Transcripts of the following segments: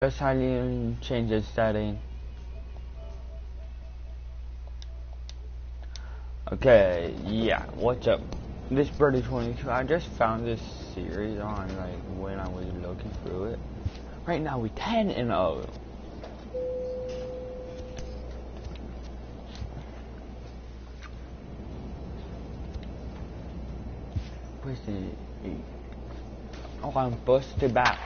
Just how you change the setting. Okay, yeah, what's up? This Birdie 22, I just found this series on, like, when I was looking through it. Right now, we're 10-0. Where's the... Oh, I'm busted back.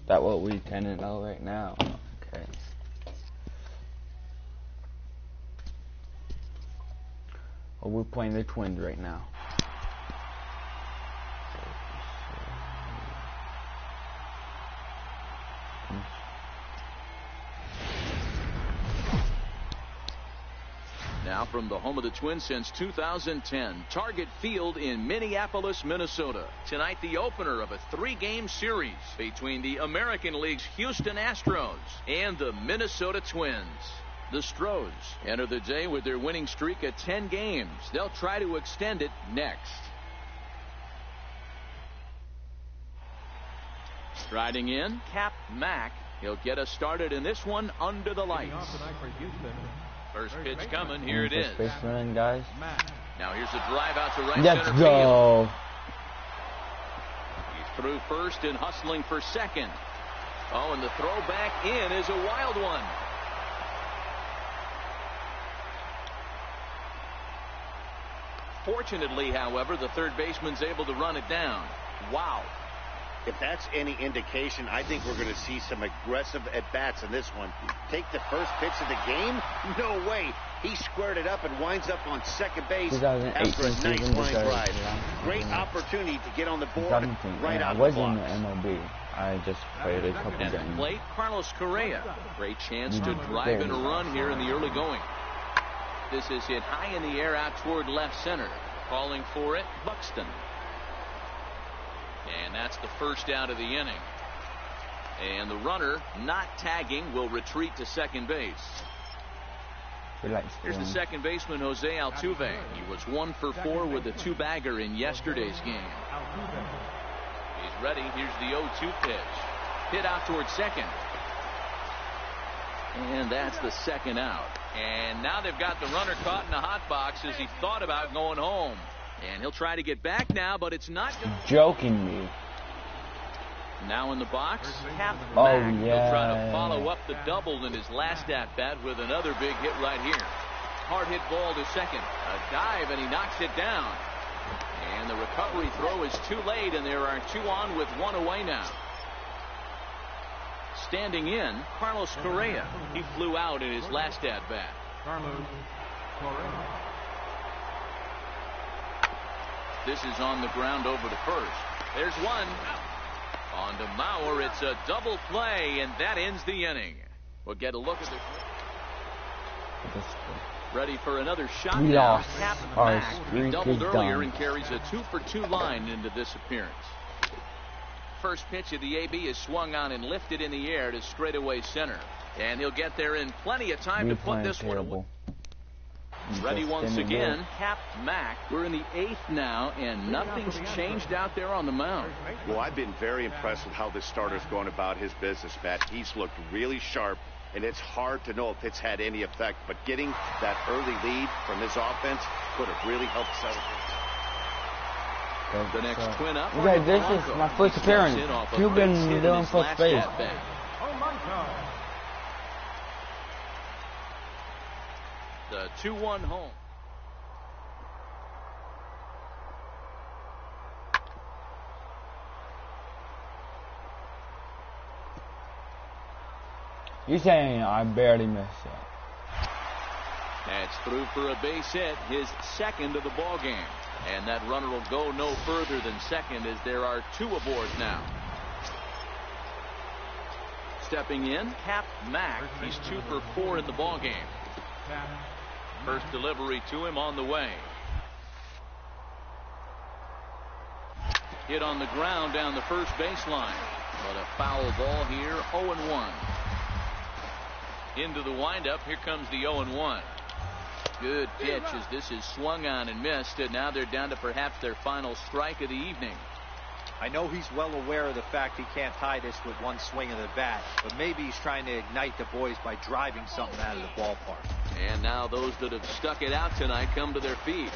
That what we 10-0 right now. Okay. Oh, we're playing the Twins right now. Now from the home of the Twins since 2010, Target Field in Minneapolis, Minnesota. Tonight the opener of a 3-game series between the American League's Houston Astros and the Minnesota Twins. The Stros enter the day with their winning streak at 10 games. They'll try to extend it next. Striding in, Cap Mack. He'll get us started in this one under the lights. First pitch coming, here it is. Baseman, guys. Now here's a drive out to right Let's center go. field. He's through first and hustling for second. Oh, and the throw back in is a wild one. Fortunately, however, the third baseman's able to run it down. Wow. If that's any indication, I think we're going to see some aggressive at-bats in this one. Take the first pitch of the game? No way. He squared it up and winds up on second base after a nice line drive. Great opportunity to get on the board right out of the box. I was in the MLB. I just played a couple games. At the plate, Carlos Correa. Great chance to drive in a run here in the early going. This is hit high in the air out toward left center. Calling for it, Buxton. And that's the first out of the inning. And the runner, not tagging, will retreat to second base. Here's the second baseman, Jose Altuve. He was 1 for 4 with a 2-bagger in yesterday's game. He's ready. Here's the 0-2 pitch. Hit out towards second. And that's the second out. And now they've got the runner caught in the hot box as he thought about going home. And he'll try to get back now, but it's not good. Joking me. Now in the box, Cap Oh, Mack. yeah. He'll try to follow up the double in his last at-bat with another big hit right here. Hard hit ball to second. A dive, and he knocks it down. And the recovery throw is too late, and there are 2 on with 1 away now. Standing in, Carlos Correa. He flew out in his last at-bat. Carlos Correa. This is on the ground over to first. There's one. On to Mauer. It's a double play, and that ends the inning. We'll get a look at the... Ready for another shot We now. lost. Cap Our Mack. He streak doubled is earlier done. and carries a 2-for-2 line into this appearance. First pitch of the AB is swung on and lifted in the air to straightaway center. And he'll get there in plenty of time to put this one away. Ready once again, Cap Mack. We're in the 8th now, and nothing's changed out there on the mound. Well, I've been very impressed with how this starter's going about his business, Matt. He's looked really sharp, and it's hard to know if it's had any effect. But getting that early lead from this offense could have really helped settle things. The next twin up. Okay, this is my first appearance. Cuban doing first base. The 2-1 home. You saying I barely missed it? That's through for a base hit, his second of the ball game. And that runner will go no further than second as there are 2 aboard now. Stepping in, Cap Mack. He's 2 for 4 in the ball game. First delivery to him on the way. Hit on the ground down the first baseline. But a foul ball here, 0-1. Into the windup, here comes the 0-1. Good pitch as this is swung on and missed, and now they're down to perhaps their final strike of the evening. I know he's well aware of the fact he can't tie this with one swing of the bat, but maybe he's trying to ignite the boys by driving something out of the ballpark. And now those that have stuck it out tonight come to their feet.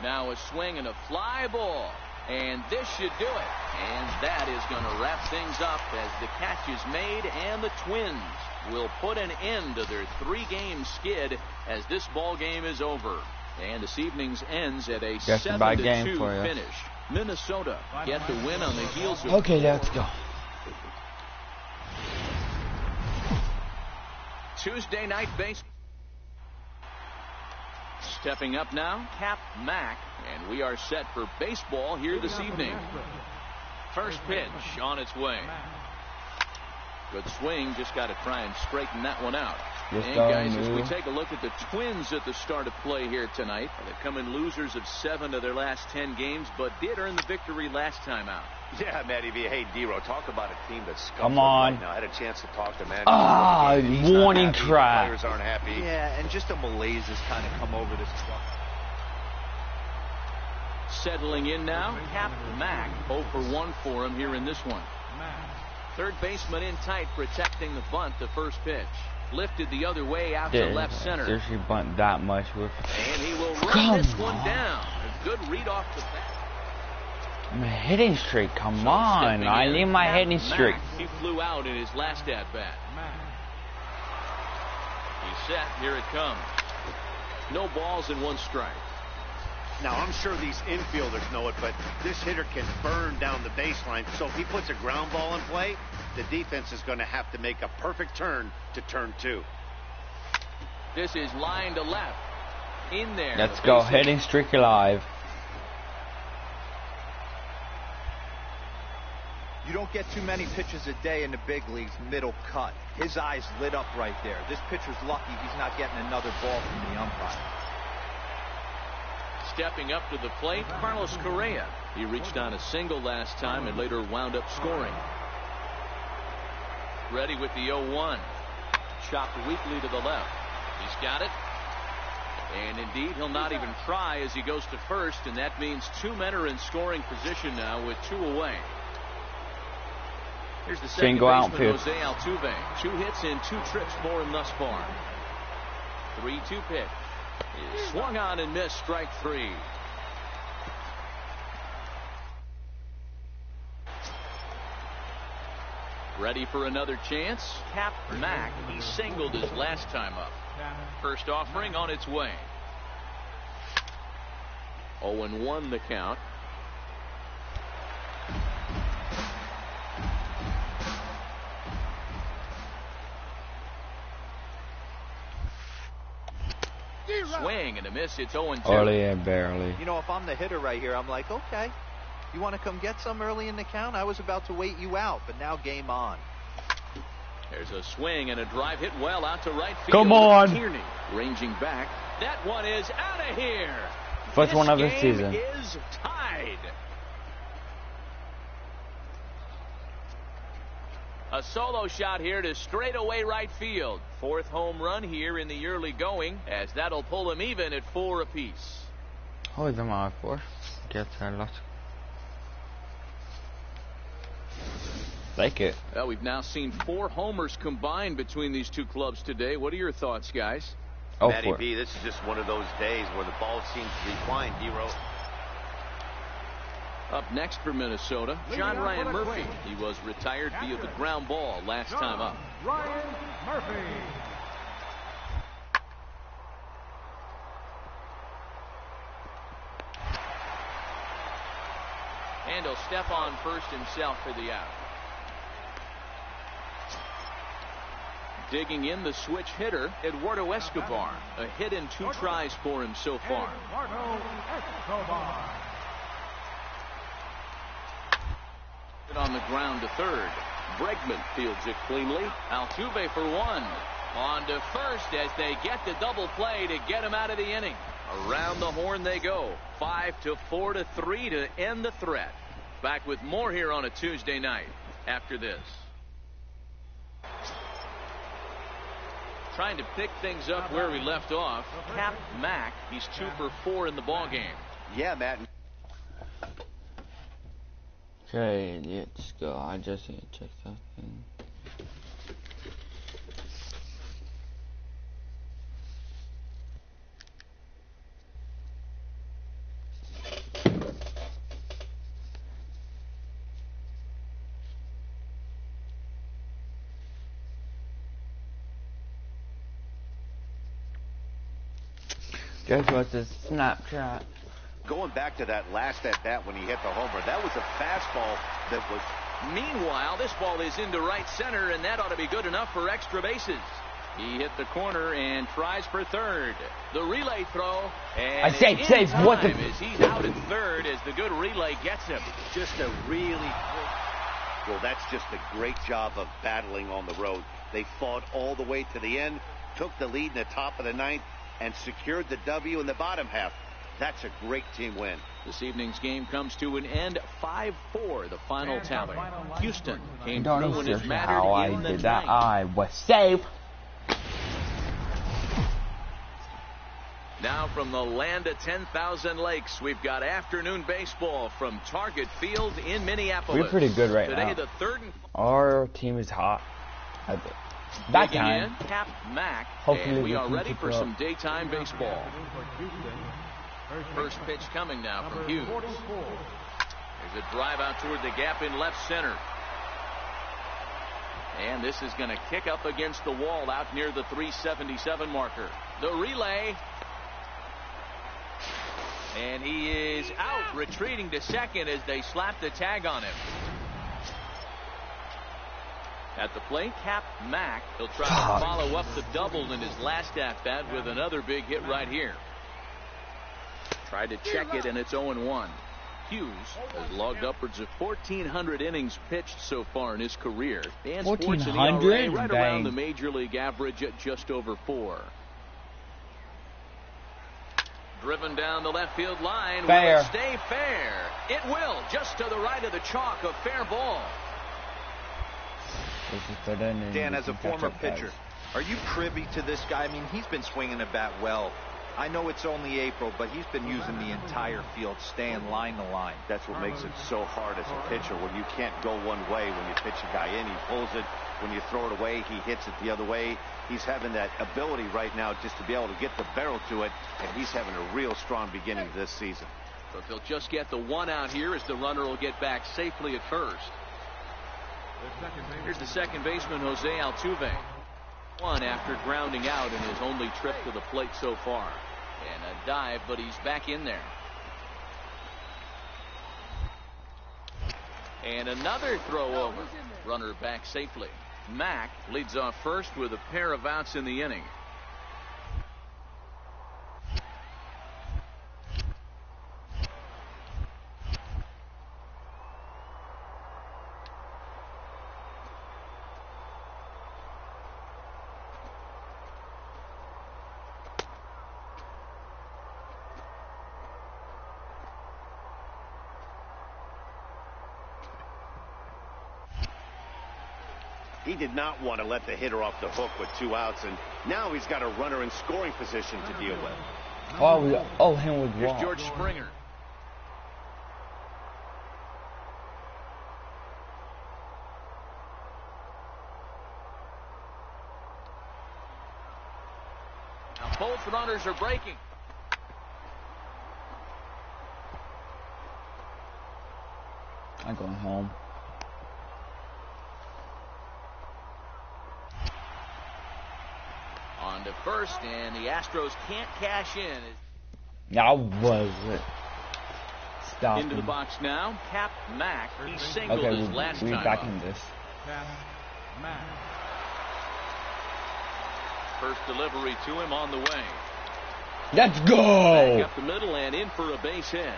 Now a swing and a fly ball. And this should do it. And that is going to wrap things up as the catch is made, and the Twins will put an end to their 3-game skid as this ball game is over. And this evening's ends at a 7-2 finish. Minnesota get the win on the heels of... Okay, let's go. Tuesday night baseball. Stepping up now, Cap Mack, and we are set for baseball here this evening. First pitch on its way. Good swing, just got to try and straighten that one out. And guys, as we take a look at the Twins at the start of play here tonight, they come in losers of 7 of their last 10 games, but did earn the victory last time out. Yeah, Matty V. Hey, D-Row, talk about a team that's come on. Right now. I had a chance to talk to Matty. Warning track. Players aren't happy. Yeah, and just a malaise has kind of come over this club. Settling in now, Cap Mack. 0 for 1 for him here in this one. Third baseman in tight, protecting the bunt. The first pitch lifted the other way out to left center. Seriously, bunt that much with. And he will run this one down. A good read off the bat. My hitting streak, come on. I need my hitting streak. He flew out in his last at bat. He's set. Here it comes. No balls and 1 strike. Now, I'm sure these infielders know it, but this hitter can burn down the baseline. So if he puts a ground ball in play, the defense is going to have to make a perfect turn to turn 2. This is line to left. In there. Let's go. Hitting streak alive. You don't get too many pitches a day in the big leagues middle cut. His eyes lit up right there. This pitcher's lucky he's not getting another ball from the umpire. Stepping up to the plate, Carlos Correa. He reached on a single last time and later wound up scoring. Ready with the 0-1. Chopped weakly to the left. He's got it. And indeed, he'll not even try as he goes to first, and that means 2 men are in scoring position now with 2 away. Here's the second baseman, Jose Altuve. 2 hits and 2 trips for him thus far. 3-2 pitch. Swung on and missed, strike 3. Ready for another chance. Cap Mack. He singled his last time up. First offering on its way. 0-1 the count. Swing and a miss. It's 0-2. Early and barely. You know, if I'm the hitter right here, I'm like, okay, you want to come get some early in the count? I was about to wait you out, but now game on. There's a swing and a drive hit well out to right field. Come on. Tierney ranging back. That one is out of here. First one of the This season. game is tied. A solo shot here to straightaway right field. 4th home run here in the early going, as that'll pull him even at 4 apiece. Oj, de har 4. Get a lot. Like it. Well, we've now seen 4 homers combined between these 2 clubs today. What are your thoughts, guys? Oh, Matty B, this is just one of those days where the ball seems to be flying, D-Row. Up next for Minnesota, John Ryan Murphy. He was retired via the ground ball last time up. Ryan Murphy. And he'll step on first himself for the out. Digging in the switch hitter, Eduardo Escobar. A hit in 2 tries for him so far. Eduardo Escobar. On the ground to third. Bregman fields it cleanly. Altuve for 1. On to first as they get the double play to get him out of the inning. Around the horn they go. 5-4-3 to end the threat. Back with more here on a Tuesday night after this. Trying to pick things up where we left off. Cap Mack, he's 2 for 4 in the ball game. Yeah, Matt. Okay, let's go. I just need to check something. Guess what's this Snapchat? Going back to that last at-bat when he hit the homer, that was a fastball that was... Meanwhile, this ball is into right center, and that ought to be good enough for extra bases. He hit the corner and tries for third. The relay throw, and safe. What the... as he's out at third as the good relay gets him. Just a really... Well, that's just a great job of battling on the road. They fought all the way to the end, took the lead in the top of the ninth, and secured the W in the bottom half. That's a great team win. This evening's game comes to an end, 5-4, the final tally. Houston came through and is mattered how I in the did that. ninth. I was safe. Now from the land of 10,000 lakes, we've got afternoon baseball from Target Field in Minneapolis. We're pretty good right Today, now. The third and Our team is hot. That digging time. in, Cap Mack, Hopefully and we we are can ready keep for up. some daytime baseball. First pitch coming now from Hughes. There's a drive out toward the gap in left center. And this is going to kick up against the wall out near the 377 marker. The relay. And he is out, retreating to second as they slap the tag on him. At the plate, Cap Mack. He'll try to follow up the double in his last at-bat with another big hit right here. Tried to check it, and it's 0-1. Hughes has logged upwards of 1,400 innings pitched so far in his career. And sports an ERA right around the major league average at just over 4. Driven down the left field line. Fair. Will it stay fair? It will, just to the right of the chalk, a fair ball. Dan, as a former pitcher, are you privy to this guy? I mean, he's been swinging the bat well. I know it's only April, but he's been using the entire field, staying line to line. That's what makes it so hard as a pitcher when you can't go one way. When you pitch a guy in, he pulls it. When you throw it away, he hits it the other way. He's having that ability right now just to be able to get the barrel to it, and he's having a real strong beginning this season. But they'll just get the one out here as the runner will get back safely at first. Here's the second baseman, Jose Altuve. One after grounding out in his only trip to the plate so far. And a dive, but he's back in there. And another throw over. Runner back safely. Mack leads off first with a pair of outs in the inning. He did not want to let the hitter off the hook with 2 outs, and now he's got a runner in scoring position to deal with. Oh, we owe him with Here's walk. George Springer. Now both runners are breaking. I'm going home. On to first, and the Astros can't cash in. That was it. Stop Into the him. box now, Cap Mack. He singled Okay, his last we're time back up. in this. First delivery to him on the way. Let's Back go! up the middle and in for a base hit.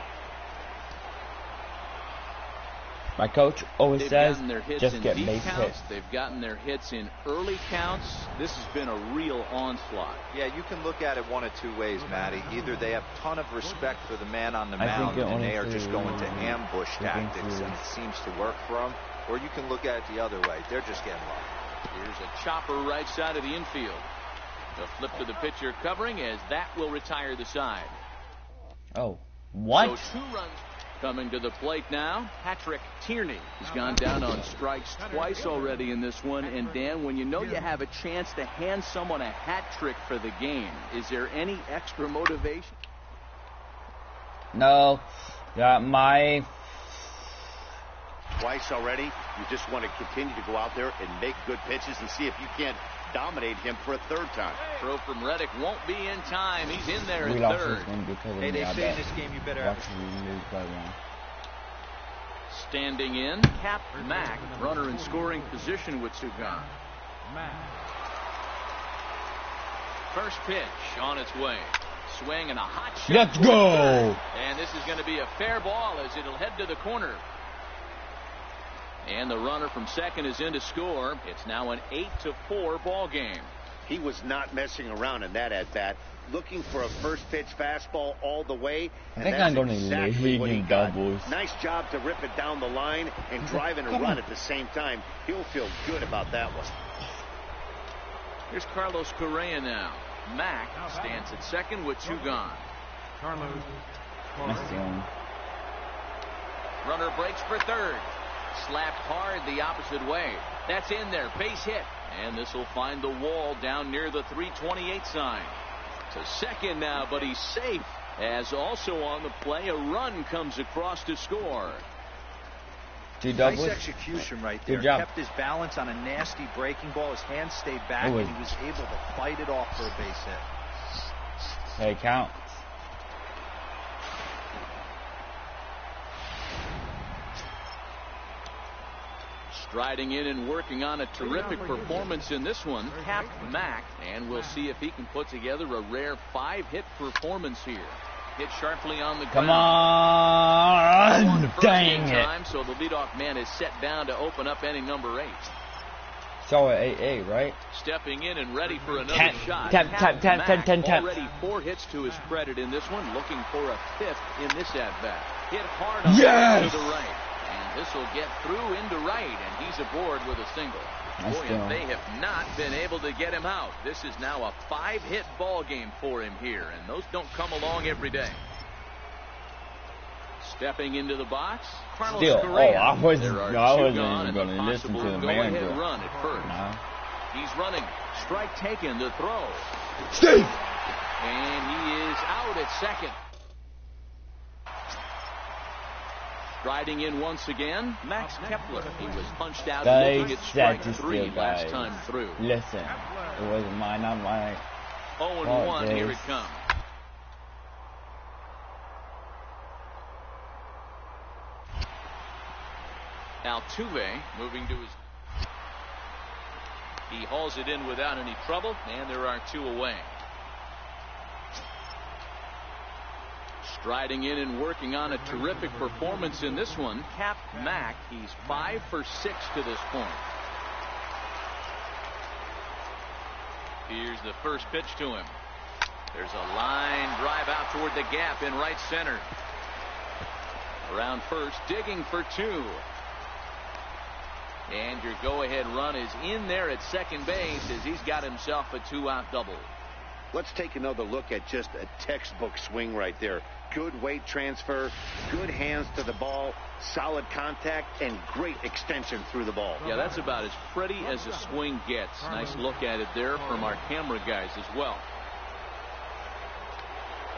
My coach always They've says, gotten their hits just in get deep base counts. hits. They've gotten their hits in early counts. This has been a real onslaught. Yeah, you can look at it one of two ways, Matty. Either they have a ton of respect for the man on the I think mound it and they are honestly just going to really ambush tactics, and it seems to work for them. Or you can look at it the other way. They're just getting lucky. Here's a chopper right side of the infield. The flip to the pitcher covering as that will retire the side. Oh, what? So 2 runs coming to the plate now. Patrick Tierney. He's gone down on strikes twice already in this one. And Dan, when you know you have a chance to hand someone a hat trick for the game, is there any extra motivation? No. Got my... Twice already. You just want to continue to go out there and make good pitches and see if you can't dominate him for a 3rd time. Throw from Reddick won't be in time. He's in there We at lost 3rd. this game because of Hey, me. they I say in bet. this game you better Watch have me lose by 1. Standing in, Cap Mack, runner in scoring position with 2 gone. First pitch on its way. Swing and a hot shot. Let's go! And this is going to be a fair ball as it'll head to the corner. And the runner from second is in to score. It's now an 8-4 ball game. He was not messing around in that at-bat, looking for a first pitch fastball all the way. I think I'm going to exactly lead what he in got. doubles. Nice job to rip it down the line and drive in a run at the same time. He'll feel good about that one. Here's Carlos Correa now. Mack stands at second with 2 gone. That's the only. Runner breaks for third. Slapped hard the opposite way. That's in there. Base hit. And this will find the wall down near the 328 sign. To second now, but he's safe. As also on the play, a run comes across to score. 2 doubles. Nice execution right there. Good job. Kept his balance on a nasty breaking ball. His hands stayed back, and he was able to fight it off for a base hit. Hey, count. Striding in and working on a terrific performance in this one, Cap Mack, and we'll see if he can put together a rare 5-hit performance here. Hit sharply on the ground. Come on! Dang it! Time, so the leadoff man is set down to open up inning number 8. So at 8-8, right? Stepping in and ready for another shot. Tap. Already 4 hits to his credit in this one, looking for a 5th in this at-bat. Hit hard on Yes! to the right. And this will get through into right, and he's aboard with a single. Boy, if they have not been able to get him out. This is now a 5-hit ball game for him here, and those don't come along every day. Stepping into the box, Carlos Correa. I wasn't even going to listen to the manager. Run at first. No. He's running. Strike taken. The throw. Steve! And he is out at second. Riding in once again, Max Kepler. He was punched out looking at strike 3 last time through. Listen, it wasn't mine, not mine. 0-1, here it comes. Altuve moving to his... He hauls it in without any trouble, and there are 2 away. Striding in and working on a terrific performance in this one, Cap Mack. He's 5 for 6 to this point. Here's the first pitch to him. There's a line drive out toward the gap in right center. Around first, digging for 2. And your go-ahead run is in there at second base as he's got himself a 2-out double. Let's take another look at just a textbook swing right there. Good weight transfer, good hands to the ball, solid contact, and great extension through the ball. Yeah, that's about as pretty as a swing gets. Nice look at it there from our camera guys as well.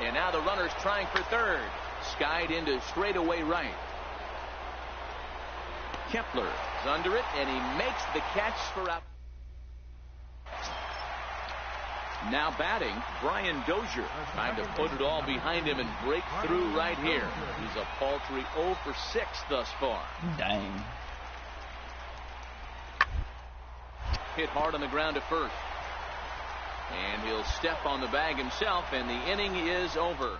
And now the runner's trying for third. Skied into straightaway right. Kepler is under it, and he makes the catch for out. Now batting, Brian Dozier, trying to put it all behind him and break through right here. He's a paltry 0 for 6 thus far. Dang. Hit hard on the ground at first. And he'll step on the bag himself, and the inning is over.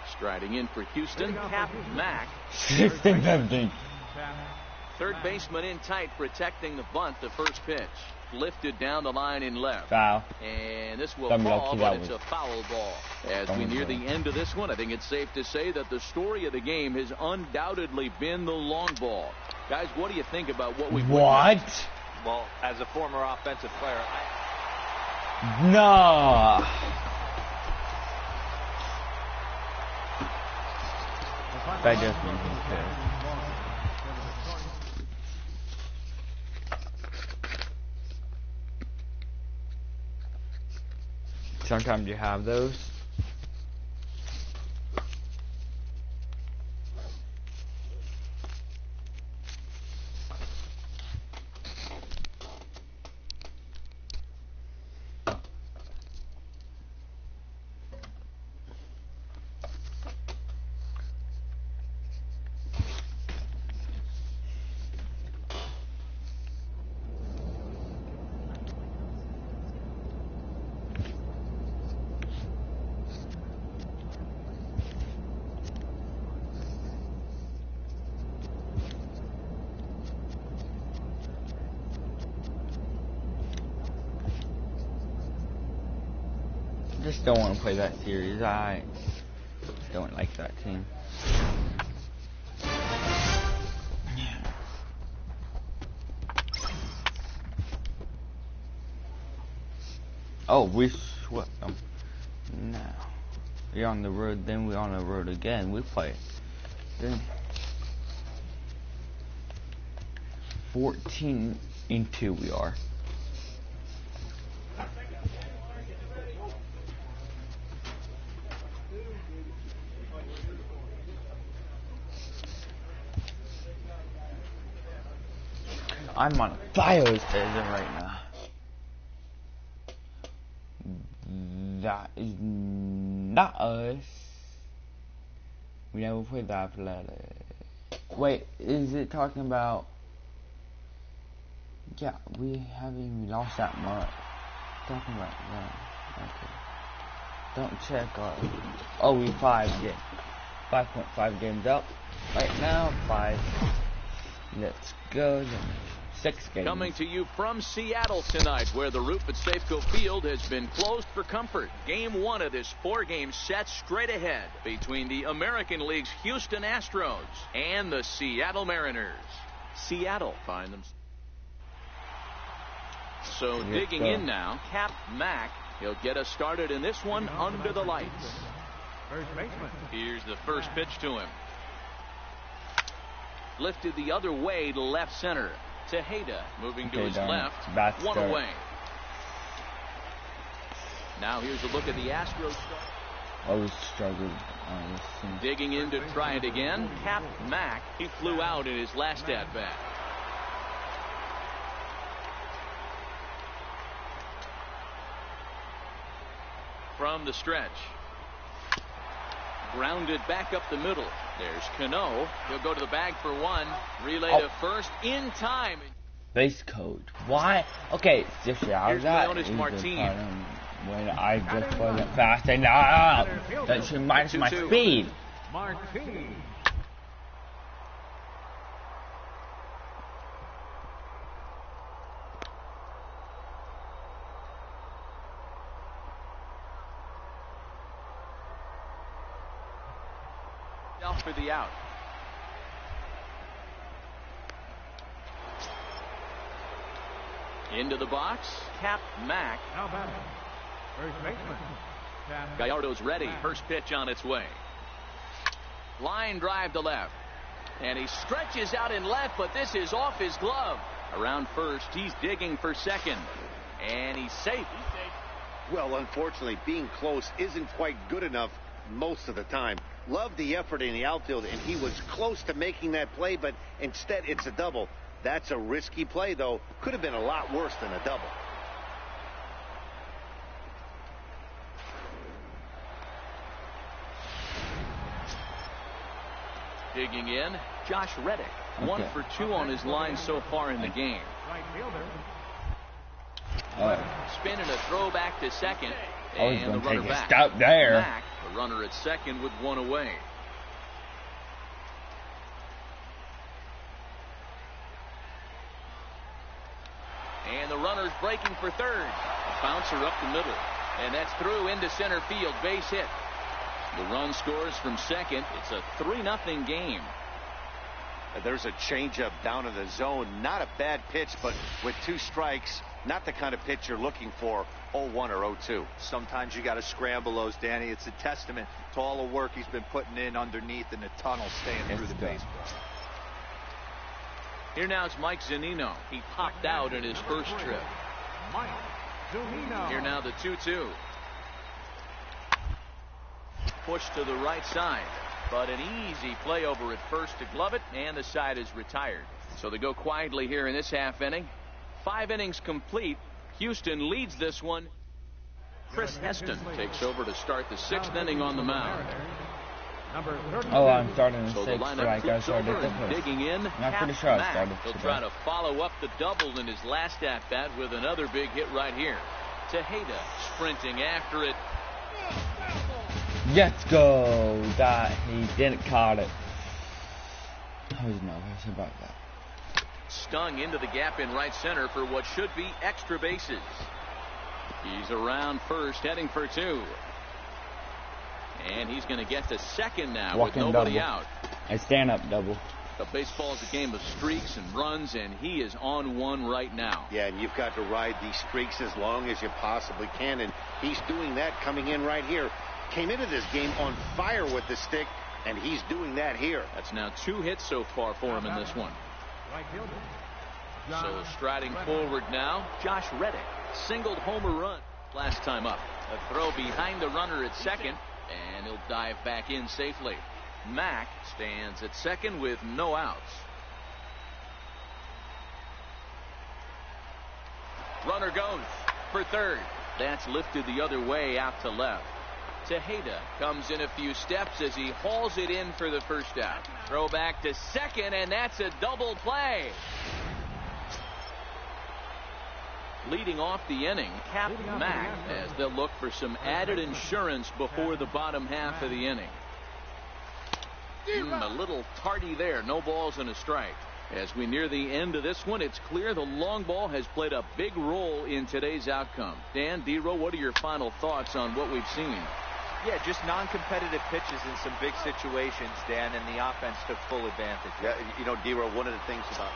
Striding in for Houston, Cap Mack. 16-15. Third baseman in tight, protecting the bunt. The first pitch lifted down the line in left. Foul. And this will fall, but it's a foul ball. As we near the end of this one, I think it's safe to say that the story of the game has undoubtedly been the long ball. Guys, what do you think about what we've witnessed? Well, as a former offensive player, No. That just means he's pissed. Sometimes you have those. Just don't want to play that series. I don't like that team. Oh, we swept them. Now we're on the road. Then we're on the road again. We play. Then 14-2 we are. I'm on fire station right now. That is not us. We never played the athletic. Wait, is it talking about? Yeah, we haven't even lost that much. Talking about that. Okay. Don't check our. Oh, we 5.5 games up right now. 5. Let's go. 6 games. Coming to you from Seattle tonight, where the roof at Safeco Field has been closed for comfort. Game 1 of this 4-game set straight ahead between the American League's Houston Astros and the Seattle Mariners. Seattle find them. So digging in now, Cap Mack. He'll get us started in this one under the lights. First baseman. Here's the first pitch to him. Lifted the other way to left center. Tejeda moving to his left. One away. Now here's a look at the Astros. Always struggled. Digging in to try it again. Cap Mack. He flew out in his last at bat. From the stretch. Grounded back up the middle. There's Cano. He'll go to the bag for 1. Relay to first in time. Base coach. Why? Okay, just out of that. When I just wasn't fast enough. That should minus my speed. Martin. For the out. Into the box, Cap Mack. Now batting. First baseman. Gallardo's ready. First pitch on its way. Line drive to left. And he stretches out in left, but this is off his glove. Around first, he's digging for second. And he's safe. Well, unfortunately, being close isn't quite good enough most of the time. Loved the effort in the outfield, and he was close to making that play, but instead it's a double. That's a risky play, though. Could have been a lot worse than a double. Digging in, Josh Reddick. 1 for 2 on his line so far in the game. Right fielder. Spinning a throw back to second. I was And going the to runner take a back. stop there. Mack, the runner at second with 1 away. And the runner's breaking for third. A bouncer up the middle. And that's through into center field. Base hit. The run scores from second. It's a 3-0 game. There's a changeup down in the zone. Not a bad pitch, but with 2 strikes, not the kind of pitch you're looking for 0-1 or 0-2. Sometimes you got to scramble those, Danny. It's a testament to all the work he's been putting in underneath in the tunnel, staying through the baseball. Here now is Mike Zunino. He popped out in his first trip. Mike Zunino. Here now the 2-2. Push to the right side, but an easy play over at first to glove it, and the side is retired. So they go quietly here in this half inning. 5 innings complete. Houston leads this one. Chris Heston takes over to start the 6th inning on the mound. Oh, I'm starting the So 6th, the lineup like I started over the and first. digging in. I'm pretty sure I started He'll today. try to follow up the double in his last at bat with another big hit right here. Tejeda sprinting after it. Let's go. That he didn't caught it. I was nervous about that. Stung into the gap in right center for what should be extra bases. He's around first, heading for 2. And he's going to get to second now with nobody out. A stand-up double. The baseball is a game of streaks and runs, and he is on one right now. Yeah, and you've got to ride these streaks as long as you possibly can, and he's doing that coming in right here. Came into this game on fire with the stick, and he's doing that here. That's now 2 hits so far for him in this one. Right fielder. So striding forward now, Josh Reddick singled homer run last time up. A throw behind the runner at second, and he'll dive back in safely. Mack stands at second with no outs. Runner goes for third. That's lifted the other way out to left. Tejeda comes in a few steps as he hauls it in for the first out. Throw back to second, and that's a double play. Leading off the inning, Cap Mack, as they'll look for some added insurance before the bottom half of the inning. A little tardy there. No balls and a strike. As we near the end of this one, it's clear the long ball has played a big role in today's outcome. Dan, D-Row, what are your final thoughts on what we've seen? Yeah, just non-competitive pitches in some big situations, Dan, and the offense took full advantage. Yeah, you know, D-Row, one of the things about...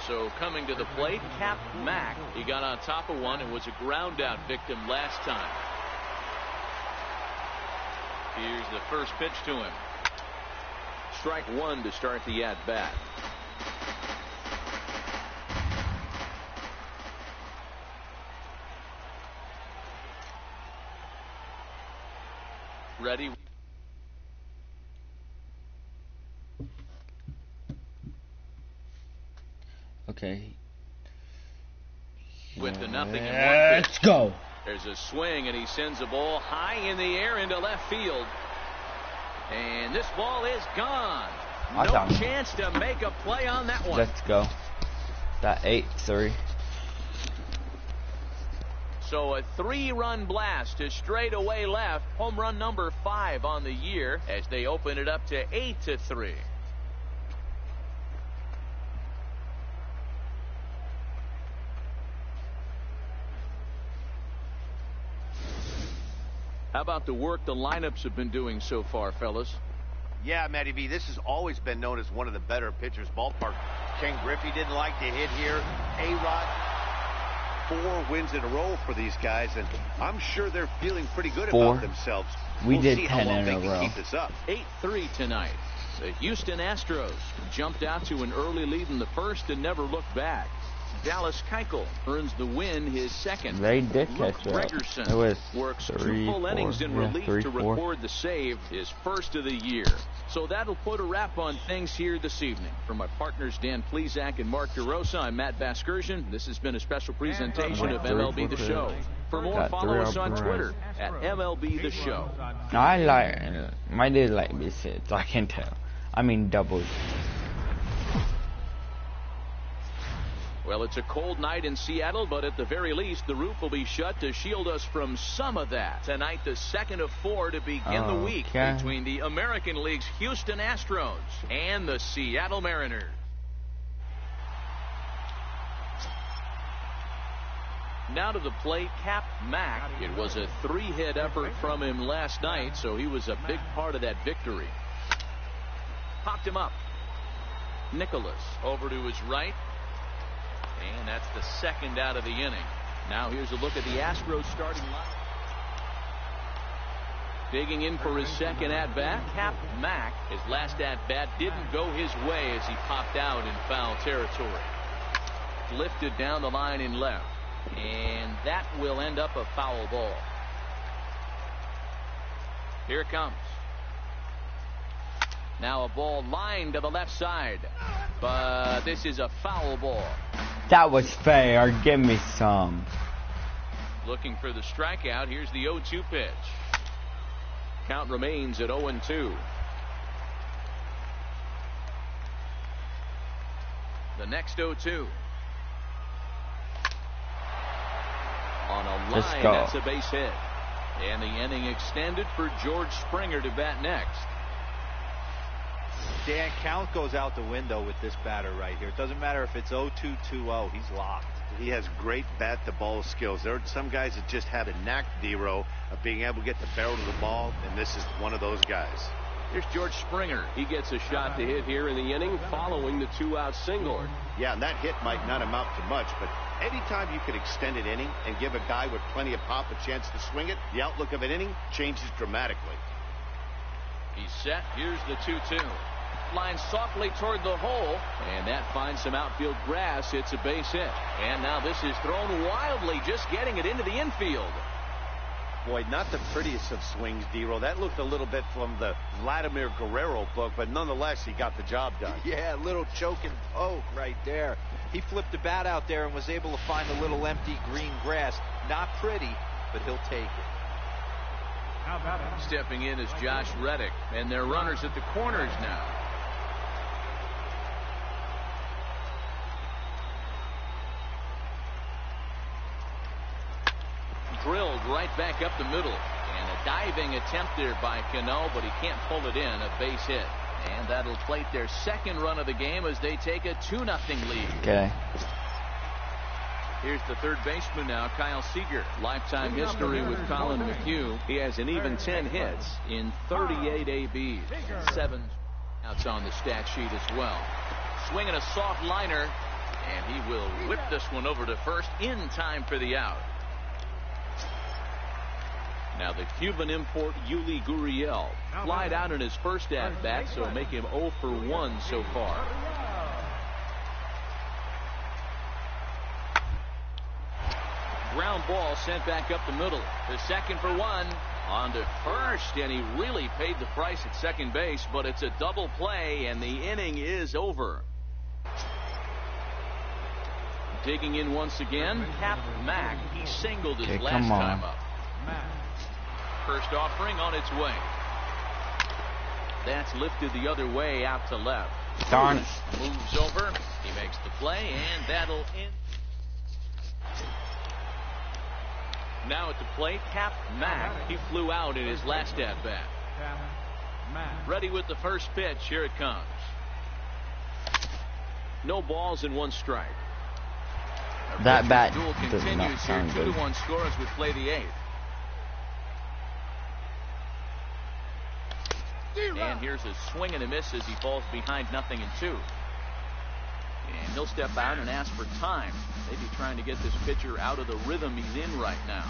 So coming to the plate, Cap Mack. He got on top of one and was a ground out victim last time. Here's the first pitch to him. Strike 1 to start the at bat. Ready. Okay. With the nothing in one Let's pitch. go. There's a swing, and he sends a ball high in the air into left field. And this ball is gone. No chance to make a play on that one. Let's go. That 8-3. So a 3-run blast to straightaway left. Home run number 5 on the year as they open it up to 8-3. How about the work the lineups have been doing so far, fellas? Yeah, Matty V, this has always been known as one of the better pitchers' ballpark. Ken Griffey didn't like to hit here. A-Rod, 4 wins in a row for these guys, and I'm sure they're feeling pretty good about themselves. We'll did see 10 in a row. Keep this up. 8-3 tonight. The Houston Astros jumped out to an early lead in the first and never looked back. Dallas Keuchel earns the win, his second. They did catch up. Gregerson It was works 3, 2 full innings in relief 3, to 4. record the save, his first of the year. So that'll put a wrap on things here this evening. For my partners Dan Plesac and Mark DeRosa, I'm Matt Vasgersian. This has been a special presentation of MLB The Show. For more, follow us on Twitter at MLB The Show. I like my dad like this hits. I can tell. I mean doubles. Well, it's a cold night in Seattle, but at the very least, the roof will be shut to shield us from some of that. Tonight, the second of 4 to begin the week between the American League's Houston Astros and the Seattle Mariners. Now to the plate, Cap Mack. It was a 3-hit effort from him last night, so he was a big part of that victory. Popped him up. Nicholas over to his right. And that's the second out of the inning. Now here's a look at the Astros starting line. Digging in for his second at-bat, Cap Mack. His last at-bat didn't go his way as he popped out in foul territory. Lifted down the line in left. And that will end up a foul ball. Here it comes. Now a ball lined to the left side. But this is a foul ball. That was fair. Give me some. Looking for the strikeout. Here's the 0-2 pitch. Count remains at 0-2. The next 0-2. On a line, that's a base hit. And the inning extended for George Springer to bat next. Dan, count goes out the window with this batter right here. It doesn't matter if it's 0-2, 2-0. He's locked. He has great bat-to-ball skills. There are some guys that just have a knack, D-Row, of being able to get the barrel to the ball, and this is one of those guys. Here's George Springer. He gets a shot to hit here in the inning following the 2-out single. Yeah, and that hit might not amount to much, but anytime you can extend an inning and give a guy with plenty of pop a chance to swing it, the outlook of an inning changes dramatically. He's set. Here's the 2-2. Line softly toward the hole, and that finds some outfield grass. It's a base hit. And now this is thrown wildly, just getting it into the infield. Boy, not the prettiest of swings, D-Row. That looked a little bit from the Vladimir Guerrero book, but nonetheless, he got the job done. Yeah, a little choking poke right there. He flipped the bat out there and was able to find a little empty green grass. Not pretty, but he'll take it. Stepping in is Josh Reddick, and they're runners at the corners now. Drilled right back up the middle, and a diving attempt there by Cano, but he can't pull it in. A base hit, and that'll plate their second run of the game as they take a 2-0 lead. Okay. Here's the third baseman now, Kyle Seager. Lifetime history with Colin McHugh. He has an even 10 hits in 38 ABs. 7 outs on the stat sheet as well. Swinging a soft liner, and he will whip this one over to first in time for the out. Now the Cuban import Yuli Gurriel flied out in his first at-bat, so make him 0 for 1 so far. Ground ball sent back up the middle. The second for 1. On to first, and he really paid the price at second base, but it's a double play, and the inning is over. Digging in once again, Cap Mack. He singled his last time up. First offering on its way. That's lifted the other way out to left. Darn it. Moves over. He makes the play, and that'll end. Now at the plate, Cap Mack. He flew out in his last at-bat. Ready with the first pitch. Here it comes. No balls and 1 strike. That bat duel does continues not sound here. good. 2-1 score as we play the 8th. And here's a swing and a miss as he falls behind 0-2. And he'll step out and ask for time. Maybe trying to get this pitcher out of the rhythm he's in right now.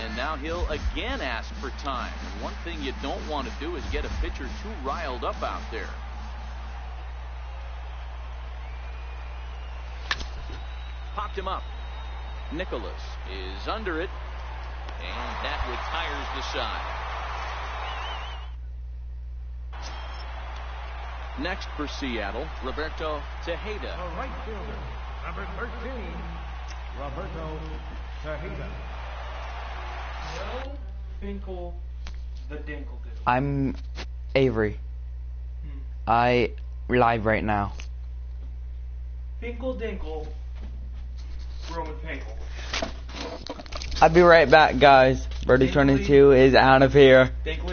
And now he'll again ask for time. And one thing you don't want to do is get a pitcher too riled up out there. Popped him up. Nicholas is under it. And that retires the side. Next for Seattle, Roberto Tejeda. The right fielder, number 13, Roberto Tejeda. No Finkel, the Dinkle. I'm Avery. I live right now. Finkel Dinkle, Roman Finkel. I'll be right back, guys. Birdie 22 is out of here. Dinkley